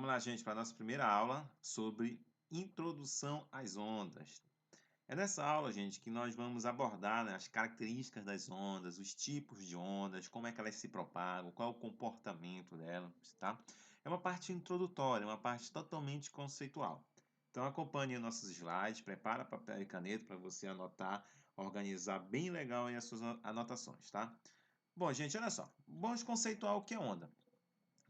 Vamos lá, gente, para a nossa primeira aula sobre introdução às ondas. É nessa aula, gente, que nós vamos abordar, né, as características das ondas, os tipos de ondas, como é que elas se propagam, qual é o comportamento delas, tá? É uma parte introdutória, uma parte totalmente conceitual. Então acompanhe nossos slides, prepara papel e caneta para você anotar, organizar bem legal aí as suas anotações, tá? Bom, gente, olha só. Vamos conceituar o que é onda.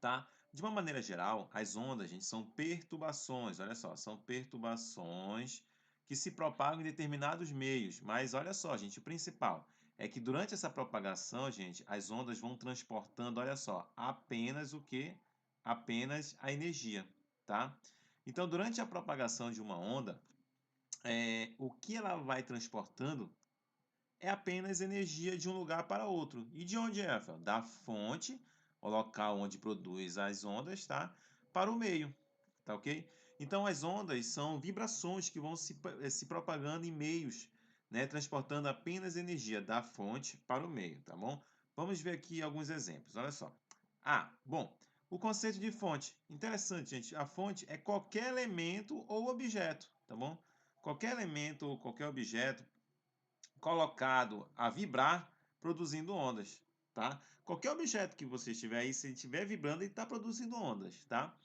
Tá? De uma maneira geral, as ondas, gente, são perturbações, olha só, são perturbações que se propagam em determinados meios. Mas olha só, gente, o principal é que durante essa propagação, gente, as ondas vão transportando, olha só, apenas o quê? Apenas a energia, tá? Então, durante a propagação de uma onda, o que ela vai transportando é apenas energia de um lugar para outro. E de onde é, Rafael? Da fonte, o local onde produz as ondas, tá? Para o meio, tá ok? Então, as ondas são vibrações que vão se propagando em meios, né? Transportando apenas energia da fonte para o meio, tá bom? Vamos ver aqui alguns exemplos, olha só. Bom, o conceito de fonte. Interessante, gente. A fonte é qualquer elemento ou objeto, tá bom? Qualquer elemento ou qualquer objeto colocado a vibrar, produzindo ondas, tá? Qualquer objeto que você estiver aí, se ele estiver vibrando, ele está produzindo ondas, tá?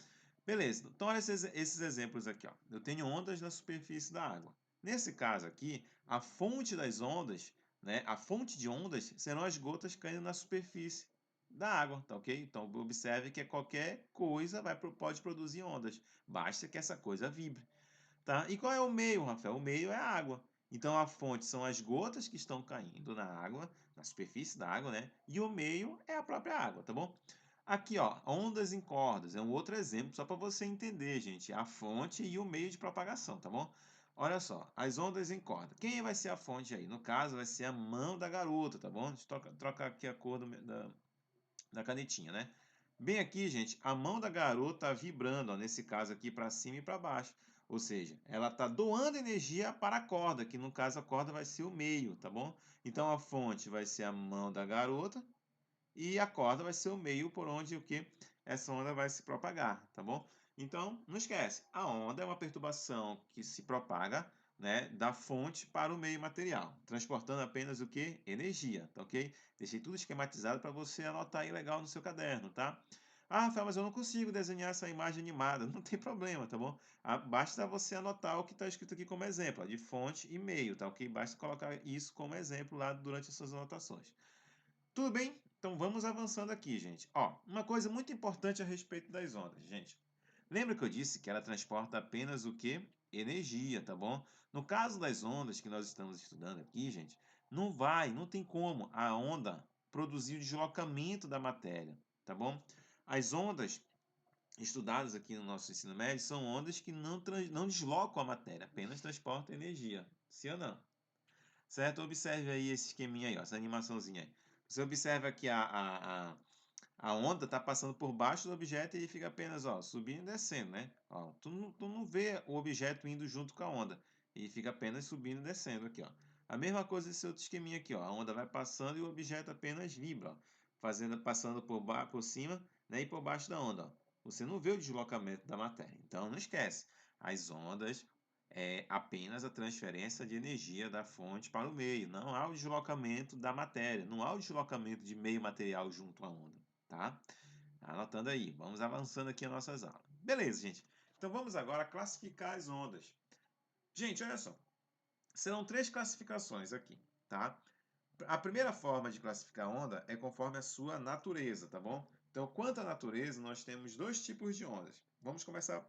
Beleza, então olha esses exemplos aqui, ó. Eu tenho ondas na superfície da água. Nesse caso aqui, a fonte das ondas, né, a fonte de ondas serão as gotas caindo na superfície da água, tá ok? Então observe que qualquer coisa pode produzir ondas, basta que essa coisa vibre. Tá? E qual é o meio, Rafael? O meio é a água. Então a fonte são as gotas que estão caindo na água, na superfície da água, né? E o meio é a própria água, tá bom? Aqui, ó, ondas em cordas, é um outro exemplo só para você entender, gente, a fonte e o meio de propagação, tá bom? Olha só, as ondas em corda. Quem vai ser a fonte aí? No caso, vai ser a mão da garota, tá bom? Deixa eu trocar aqui a cor da canetinha, né? Bem aqui, gente, a mão da garota está vibrando, ó, nesse caso aqui, para cima e para baixo. Ou seja, ela está doando energia para a corda, que no caso a corda vai ser o meio, tá bom? Então a fonte vai ser a mão da garota e a corda vai ser o meio por onde o que essa onda vai se propagar, tá bom? Então, não esquece, a onda é uma perturbação que se propaga, né, da fonte para o meio material, transportando apenas o que? Energia, tá ok? Deixei tudo esquematizado para você anotar aí legal no seu caderno, tá? Rafael, mas eu não consigo desenhar essa imagem animada. Não tem problema, tá bom? Basta você anotar o que está escrito aqui como exemplo, ó, de fonte e meio, tá ok? Basta colocar isso como exemplo lá durante as suas anotações. Tudo bem? Então vamos avançando aqui, gente. Ó, uma coisa muito importante a respeito das ondas, gente. Lembra que eu disse que ela transporta apenas o quê? Energia, tá bom? No caso das ondas que nós estamos estudando aqui, gente, não tem como a onda produzir o deslocamento da matéria, tá bom? As ondas estudadas aqui no nosso ensino médio são ondas que não deslocam a matéria, apenas transportam energia. Sim ou não? Certo? Observe aí esse esqueminha aí, ó, essa animaçãozinha aí. Você observa que a onda está passando por baixo do objeto e ele fica apenas, ó, subindo e descendo, né? Ó, tu não vê o objeto indo junto com a onda. Ele fica apenas subindo e descendo aqui, ó. A mesma coisa esse outro esqueminha aqui, ó. A onda vai passando e o objeto apenas vibra, ó, passando por cima, né, e por baixo da onda, ó. Você não vê o deslocamento da matéria. Então, não esquece. As ondas é apenas a transferência de energia da fonte para o meio. Não há o deslocamento da matéria, não há o deslocamento de meio material junto à onda, tá? Anotando aí, vamos avançando aqui as nossas aulas. Beleza, gente. Então vamos agora classificar as ondas. Gente, olha só. Serão três classificações aqui, tá? A primeira forma de classificar a onda é conforme a sua natureza, tá bom? Então, quanto à natureza, nós temos dois tipos de ondas. Vamos começar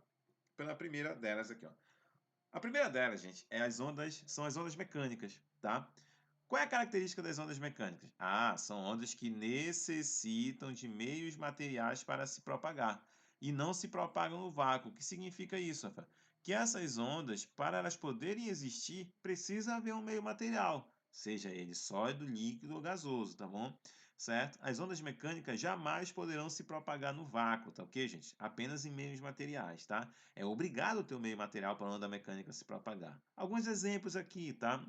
pela primeira delas aqui, ó. A primeira delas, gente, são as ondas mecânicas, tá? Qual é a característica das ondas mecânicas? São ondas que necessitam de meios materiais para se propagar e não se propagam no vácuo. O que significa isso, Rafa? Que essas ondas, para elas poderem existir, precisa haver um meio material, seja ele sólido, líquido ou gasoso, tá bom? Certo? As ondas mecânicas jamais poderão se propagar no vácuo, tá ok, gente? Apenas em meios materiais, tá? É obrigado ter um meio material para a onda mecânica se propagar. Alguns exemplos aqui, tá?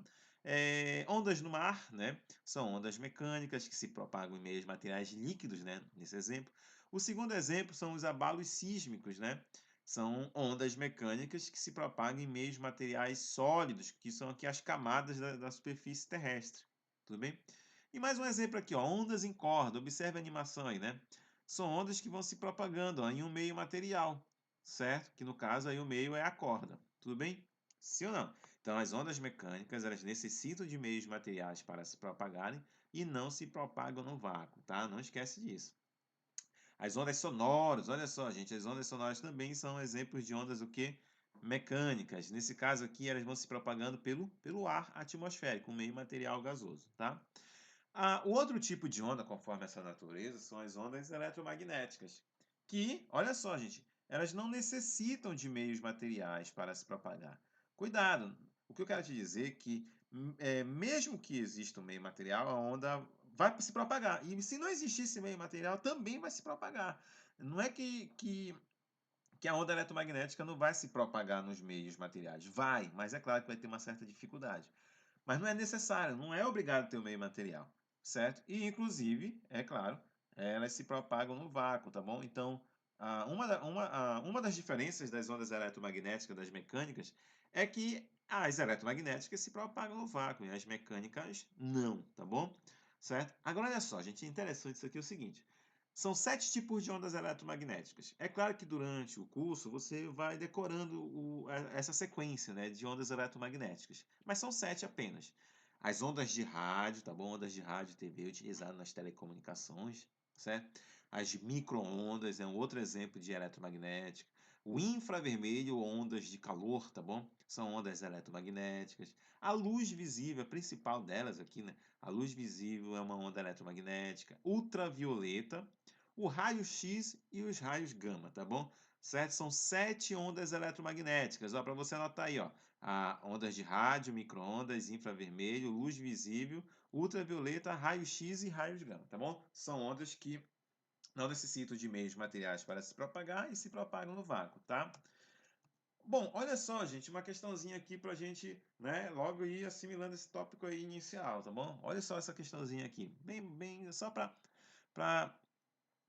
Ondas no mar, né? São ondas mecânicas que se propagam em meios materiais líquidos, né? Nesse exemplo. O segundo exemplo são os abalos sísmicos, né? São ondas mecânicas que se propagam em meios materiais sólidos, que são aqui as camadas da superfície terrestre. Tudo bem? E mais um exemplo aqui, ó, ondas em corda. Observe a animação aí, né? São ondas que vão se propagando, ó, em um meio material, certo? Que no caso aí o meio é a corda. Tudo bem? Sim ou não? Então, as ondas mecânicas, elas necessitam de meios materiais para se propagarem e não se propagam no vácuo, tá? Não esquece disso. As ondas sonoras, olha só, gente, as ondas sonoras também são exemplos de ondas o quê? Mecânicas. Nesse caso aqui, elas vão se propagando pelo ar atmosférico, um meio material gasoso, tá? O outro tipo de onda, conforme essa natureza, são as ondas eletromagnéticas, que, olha só, gente, elas não necessitam de meios materiais para se propagar. Cuidado, o que eu quero te dizer é que, mesmo que exista um meio material, a onda vai se propagar. E se não existisse meio material, também vai se propagar. Não é que a onda eletromagnética não vai se propagar nos meios materiais. Vai, mas é claro que vai ter uma certa dificuldade. Mas não é necessário, não é obrigado ter o meio material, certo? E, inclusive, é claro, elas se propagam no vácuo, tá bom? Então, uma das diferenças das ondas eletromagnéticas das mecânicas é que as eletromagnéticas se propagam no vácuo e as mecânicas não, tá bom? Certo? Agora, olha só, gente, é interessante isso aqui é o seguinte. São 7 tipos de ondas eletromagnéticas. É claro que durante o curso você vai decorando essa sequência, né, de ondas eletromagnéticas, mas são 7 apenas. As ondas de rádio, tá bom? Ondas de rádio e TV utilizadas nas telecomunicações, certo? As micro-ondas é um outro exemplo de eletromagnética. O infravermelho, ondas de calor, tá bom? São ondas eletromagnéticas. A luz visível, a principal delas aqui, né? A luz visível é uma onda eletromagnética. Ultravioleta, o raio-x e os raios gama, tá bom? Certo? São 7 ondas eletromagnéticas. Para você anotar aí, ó. Ondas de rádio, micro-ondas, infravermelho, luz visível, ultravioleta, raio-x e raios gama, tá bom? São ondas que não necessitam de meios materiais para se propagar e se propagam no vácuo, tá? Bom, olha só, gente, uma questãozinha aqui para a gente, né, logo ir assimilando esse tópico aí inicial, tá bom? Olha só essa questãozinha aqui, bem, só para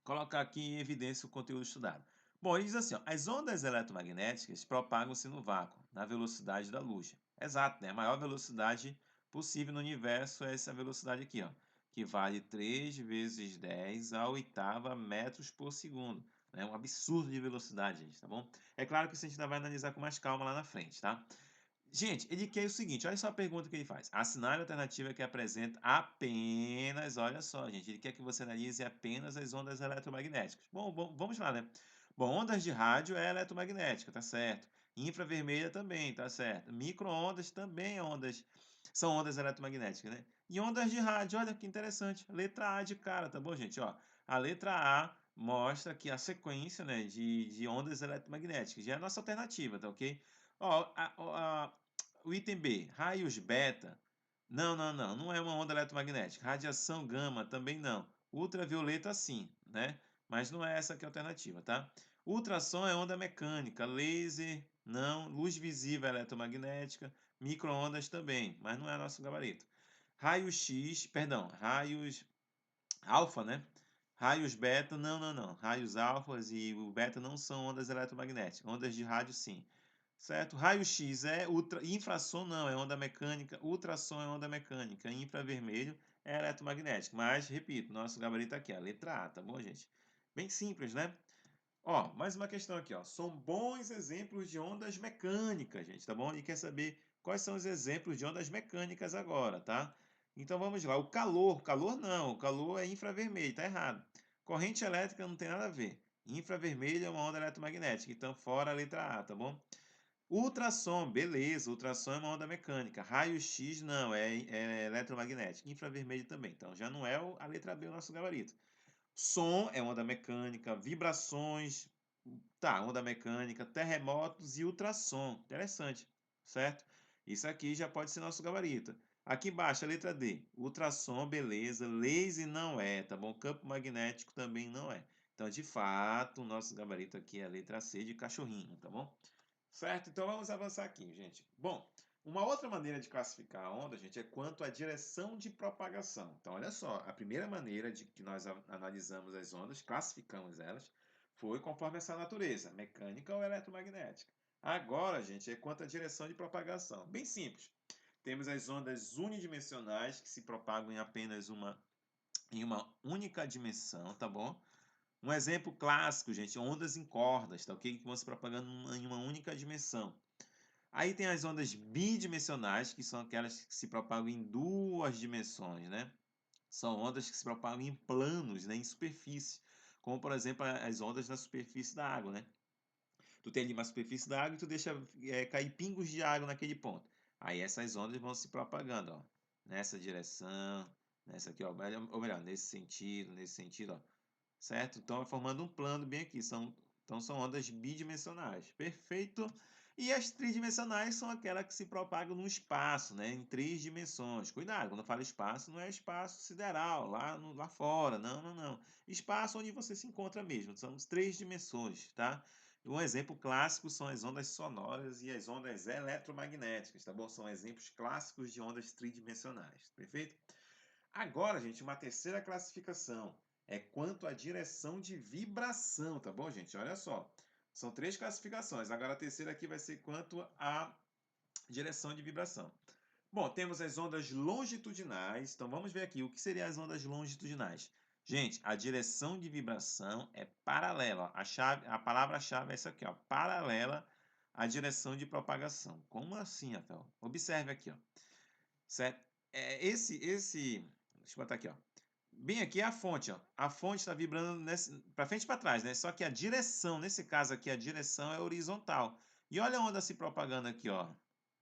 colocar aqui em evidência o conteúdo estudado. Bom, ele diz assim, ó, as ondas eletromagnéticas propagam-se no vácuo, na velocidade da luz. Exato, né? A maior velocidade possível no universo é essa velocidade aqui, ó, que vale 3 vezes 10 a oitava metros por segundo. É um absurdo de velocidade, gente, tá bom? É claro que isso a gente ainda vai analisar com mais calma lá na frente, tá? Gente, ele quer o seguinte, olha só a pergunta que ele faz. Assinale a alternativa que apresenta apenas, olha só, gente, ele quer que você analise apenas as ondas eletromagnéticas. Bom, vamos lá, né? Bom, ondas de rádio é eletromagnética, tá certo. Infravermelha também, tá certo. Micro-ondas também são ondas eletromagnéticas, né? E ondas de rádio, olha que interessante. Letra A de cara, tá bom, gente? Ó, a letra A mostra aqui a sequência, né, de ondas eletromagnéticas. Já é a nossa alternativa, tá ok? Ó, o item B, raios beta. Não é uma onda eletromagnética. Radiação gama também não. Ultravioleta sim, né? Mas não é essa que é a alternativa, tá? Ultrassom é onda mecânica, laser, não, luz visível é eletromagnética, micro-ondas também, mas não é nosso gabarito. Raios-X, perdão, raios alfa, né? Raios beta, não. Raios alfas e o beta não são ondas eletromagnéticas. Ondas de rádio, sim. Certo? Raio-X é infrasom não, é onda mecânica. Ultrassom é onda mecânica. Infravermelho é eletromagnético. Mas, repito, nosso gabarito aqui é a letra A, tá bom, gente? Bem simples, né? Ó, mais uma questão aqui, ó. São bons exemplos de ondas mecânicas, gente, tá bom? E quer saber quais são os exemplos de ondas mecânicas agora, tá? Então vamos lá. Calor não, o calor é infravermelho, tá errado. Corrente elétrica não tem nada a ver. Infravermelho é uma onda eletromagnética, então fora a letra A, tá bom? Ultrassom, beleza, ultrassom é uma onda mecânica. Raio-X não, é eletromagnética. Infravermelho também, então já não é a letra B o nosso gabarito. Som é onda mecânica, vibrações, tá, onda mecânica, terremotos e ultrassom. Interessante, certo? Isso aqui já pode ser nosso gabarito. Aqui embaixo, a letra D. Ultrassom, beleza. Laser não é, tá bom? Campo magnético também não é. Então, de fato, o nosso gabarito aqui é a letra C de cachorrinho, tá bom? Certo? Então, vamos avançar aqui, gente. Bom, Uma outra maneira de classificar a onda, gente, é quanto à direção de propagação. Então, olha só, a primeira maneira de que nós analisamos as ondas, classificamos elas, foi conforme essa natureza, mecânica ou eletromagnética. Agora, gente, é quanto à direção de propagação. Bem simples. Temos as ondas unidimensionais, que se propagam em uma única dimensão, tá bom? Um exemplo clássico, gente, ondas em cordas, tá ok? Que vão se propagando em uma única dimensão. Aí tem as ondas bidimensionais, que são aquelas que se propagam em duas dimensões, né? São ondas que se propagam em planos, né? Em superfície, como por exemplo as ondas na superfície da água, né? Tu tem ali uma superfície da água e tu deixa cair pingos de água naquele ponto. Aí essas ondas vão se propagando, ó, nessa direção, nessa aqui, ó, ou melhor, nesse sentido, ó, certo? Então, é formando um plano bem aqui. Então, são ondas bidimensionais. Perfeito? E as tridimensionais são aquelas que se propagam no espaço, né? Em três dimensões. Cuidado, quando eu falo espaço, não é espaço sideral, lá fora. Não, não, não. Espaço onde você se encontra mesmo. São três dimensões, tá? Um exemplo clássico são as ondas sonoras e as ondas eletromagnéticas, tá bom? São exemplos clássicos de ondas tridimensionais, perfeito? Agora, gente, uma terceira classificação é quanto à direção de vibração, tá bom, gente? Olha só, são três classificações. Agora a terceira aqui vai ser quanto à direção de vibração. Bom, temos as ondas longitudinais. Então vamos ver aqui o que seriam as ondas longitudinais. Gente, a direção de vibração é paralela. A palavra-chave é essa aqui, ó, paralela à direção de propagação. Como assim, Rafael? Observe aqui, ó. Certo? Deixa eu botar aqui, ó. Bem aqui é a fonte, ó. A fonte está vibrando para frente e para trás, né? Só que a direção, nesse caso aqui, a direção é horizontal. E olha a onda se propagando aqui, ó.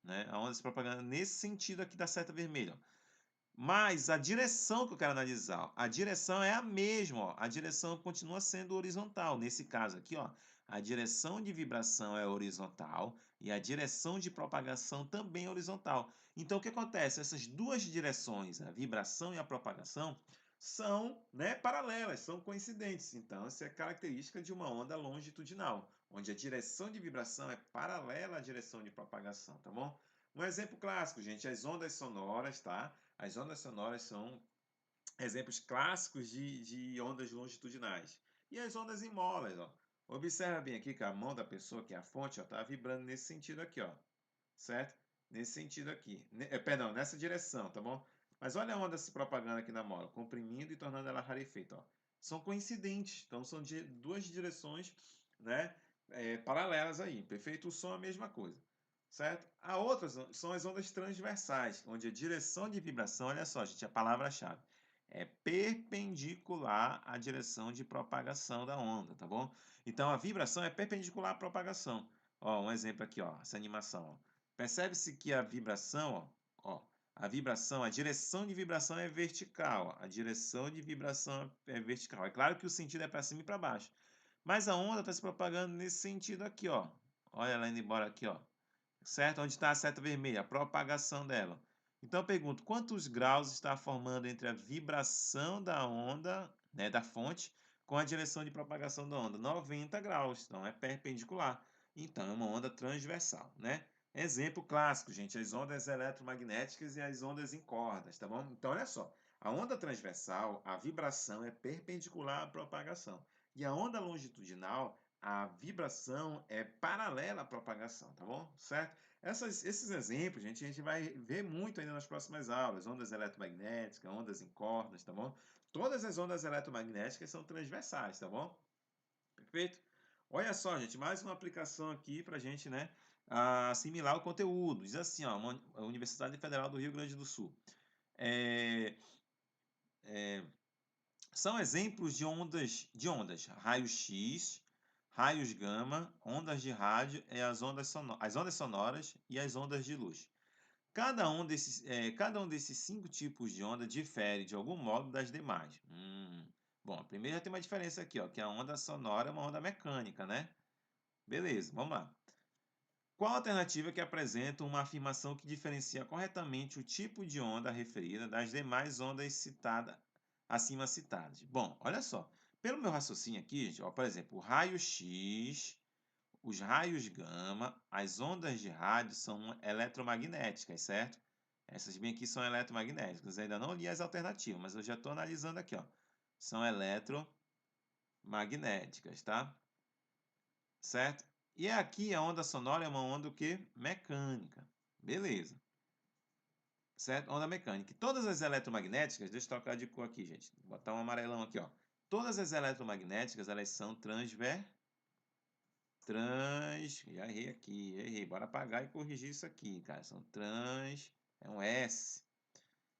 Né? A onda se propagando nesse sentido aqui da seta vermelha, ó. Mas a direção que eu quero analisar, ó, a direção é a mesma, ó. A direção continua sendo horizontal. Nesse caso aqui, ó, a direção de vibração é horizontal e a direção de propagação também é horizontal. Então, o que acontece? Essas duas direções, a vibração e a propagação, são, né, paralelas, são coincidentes. Então, essa é a característica de uma onda longitudinal, onde a direção de vibração é paralela à direção de propagação, tá bom? Um exemplo clássico, gente, as ondas sonoras, tá? As ondas sonoras são exemplos clássicos de ondas longitudinais. E as ondas em molas, ó. Observa bem aqui que a mão da pessoa, que é a fonte, está vibrando nesse sentido aqui, ó. Certo? Nesse sentido aqui. Perdão, nessa direção, tá bom? Mas olha a onda se propagando aqui na mola, comprimindo e tornando ela rarefeita, ó. São coincidentes, então são duas direções, né, paralelas aí. Perfeito? O som é a mesma coisa. Certo? A outra são as ondas transversais, onde a direção de vibração, olha só, gente, a palavra-chave, é perpendicular à direção de propagação da onda, tá bom? Então, a vibração é perpendicular à propagação. Ó, um exemplo aqui, ó, essa animação, ó. Percebe-se que a vibração, a vibração, a direção de vibração é vertical, ó. A direção de vibração é vertical. É claro que o sentido é para cima e para baixo, mas a onda está se propagando nesse sentido aqui, ó. Olha ela indo embora aqui, ó. Certo? Onde está a seta vermelha? A propagação dela. Então eu pergunto, quantos graus está formando entre a vibração da onda, né, da fonte, com a direção de propagação da onda? 90 graus, então é perpendicular. Então é uma onda transversal, né? Exemplo clássico, gente, as ondas eletromagnéticas e as ondas em cordas, tá bom? Então olha só, a onda transversal, a vibração é perpendicular à propagação. E a onda longitudinal, a vibração é paralela à propagação, tá bom? Certo? Esses exemplos, gente, a gente vai ver muito ainda nas próximas aulas. Ondas eletromagnéticas, ondas em cordas, tá bom? Todas as ondas eletromagnéticas são transversais, tá bom? Perfeito? Olha só, gente, mais uma aplicação aqui para a gente, né, assimilar o conteúdo. Diz assim, ó, a Universidade Federal do Rio Grande do Sul. É, é, São exemplos de ondas, raios-x, raios gama, ondas de rádio e as ondas sonoras e as ondas de luz. Cada um desses cinco tipos de onda difere de algum modo das demais. Bom, primeiro já tem uma diferença aqui, ó, que a onda sonora é uma onda mecânica, né? Beleza, vamos lá. Qual a alternativa que apresenta uma afirmação que diferencia corretamente o tipo de onda referida das demais ondas acima citadas? Bom, olha só. Pelo meu raciocínio aqui, gente, ó, por exemplo, o raio-x, os raios gama, as ondas de rádio são eletromagnéticas, certo? Essas bem aqui são eletromagnéticas. Eu ainda não li as alternativas, mas eu já estou analisando aqui, ó. São eletromagnéticas, tá? Certo? E aqui a onda sonora é uma onda o quê? Mecânica. Beleza. Certo? Onda mecânica. E todas as eletromagnéticas, deixa eu trocar de cor aqui, gente. Vou botar um amarelão aqui, ó. Todas as eletromagnéticas, elas são já errei aqui, errei. Bora apagar e corrigir isso aqui, cara. É um S.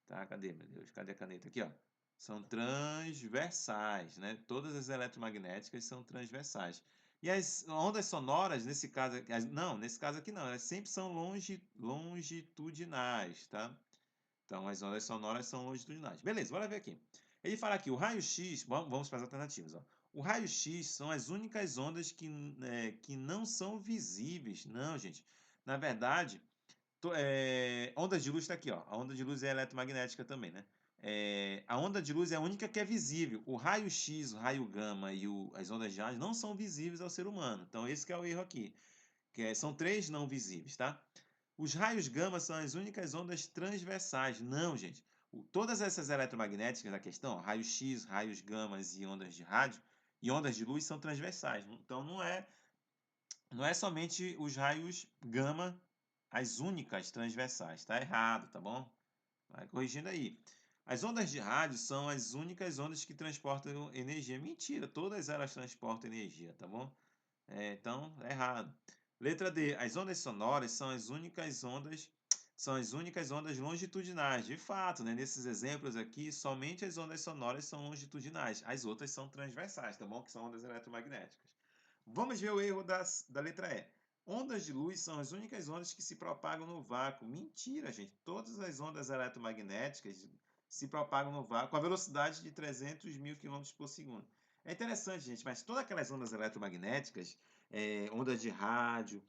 Tá, cadê, meu Deus? Cadê a caneta? Aqui, ó. São transversais, né? Todas as eletromagnéticas são transversais. E as ondas sonoras, nesse caso, não, nesse caso aqui não, elas sempre são longitudinais, tá? Então, as ondas sonoras são longitudinais. Beleza, bora ver aqui. Ele fala aqui, o raio-x, vamos para as alternativas, ó. O raio-x são as únicas ondas que não são visíveis. Não, gente. Na verdade, ondas de luz está aqui, ó. A onda de luz é eletromagnética também, né? A onda de luz é a única que é visível. O raio-x, o raio gama e as ondas de rádio não são visíveis ao ser humano. Então, esse que é o erro aqui. São três não visíveis, tá? Os raios gama são as únicas ondas transversais. Não, gente. Todas essas eletromagnéticas da questão, raio-x, raios gamas e ondas de rádio e ondas de luz são transversais. Então, não é somente os raios gama as únicas transversais. Tá errado, tá bom? Vai corrigindo aí. As ondas de rádio são as únicas ondas que transportam energia. Mentira, todas elas transportam energia, tá bom? Então, é errado. Letra D. As ondas sonoras são as únicas ondas longitudinais. De fato, né? Nesses exemplos aqui, somente as ondas sonoras são longitudinais. As outras são transversais, tá bom? Que são ondas eletromagnéticas. Vamos ver o erro da letra E. Ondas de luz são as únicas ondas que se propagam no vácuo. Mentira, gente. Todas as ondas eletromagnéticas se propagam no vácuo com a velocidade de 300 mil km por segundo. É interessante, gente, mas todas aquelas ondas eletromagnéticas, ondas de rádio,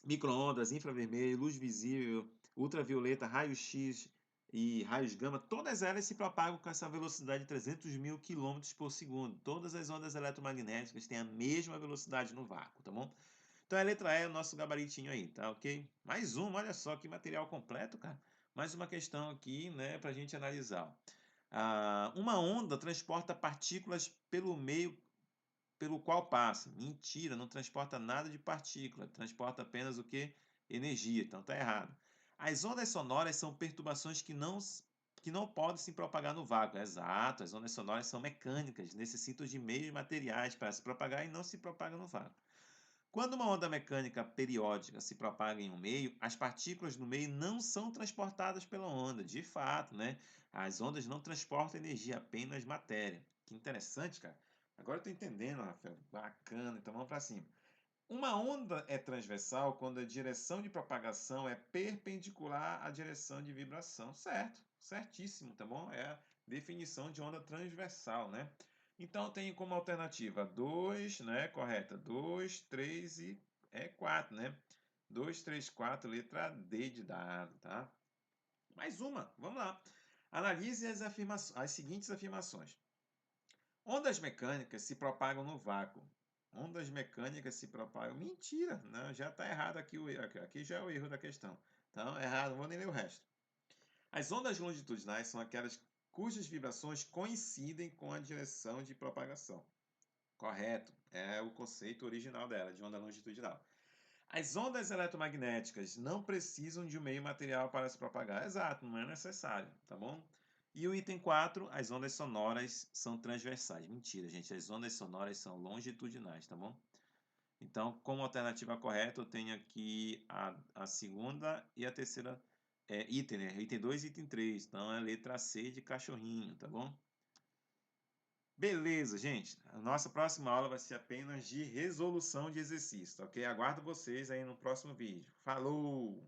micro-ondas, infravermelho, luz visível, ultravioleta, raio-x e raios gama, todas elas se propagam com essa velocidade de 300 mil km por segundo. Todas as ondas eletromagnéticas têm a mesma velocidade no vácuo, tá bom? Então a letra E é o nosso gabaritinho aí, tá ok? Mais uma, olha só que material completo, cara. Mais uma questão aqui, né, para a gente analisar. Uma onda transporta partículas pelo meio pelo qual passa. Mentira, não transporta nada de partícula, transporta apenas o que? Energia, então está errado. As ondas sonoras são perturbações que não podem se propagar no vácuo. Exato, as ondas sonoras são mecânicas, necessitam de meios materiais para se propagar e não se propagam no vácuo. Quando uma onda mecânica periódica se propaga em um meio, as partículas no meio não são transportadas pela onda. De fato, né? As ondas não transportam energia, apenas matéria. Que interessante, cara. Agora eu estou entendendo, Rafael. Bacana, então vamos para cima. Uma onda é transversal quando a direção de propagação é perpendicular à direção de vibração. Certo, certíssimo, tá bom? É a definição de onda transversal, né? Então, tem como alternativa 2, né? Correta. 2, 3 e 4, né? 2, 3, 4, letra D de dado, tá? Mais uma, vamos lá. Analise as seguintes afirmações. Ondas mecânicas se propagam no vácuo. Ondas mecânicas se propagam. Mentira, não, já está errado aqui. Aqui já é o erro da questão. Então, errado, não vou nem ler o resto. As ondas longitudinais são aquelas cujas vibrações coincidem com a direção de propagação. Correto, é o conceito original dela, de onda longitudinal. As ondas eletromagnéticas não precisam de um meio material para se propagar. Exato, não é necessário, tá bom? E o item 4, as ondas sonoras são transversais. Mentira, gente, as ondas sonoras são longitudinais, tá bom? Então, como alternativa correta, eu tenho aqui a segunda e a terceira item, né? Item 2 e item 3. Então, é a letra C de cachorrinho, tá bom? Beleza, gente. A nossa próxima aula vai ser apenas de resolução de exercício, ok? Aguardo vocês aí no próximo vídeo. Falou!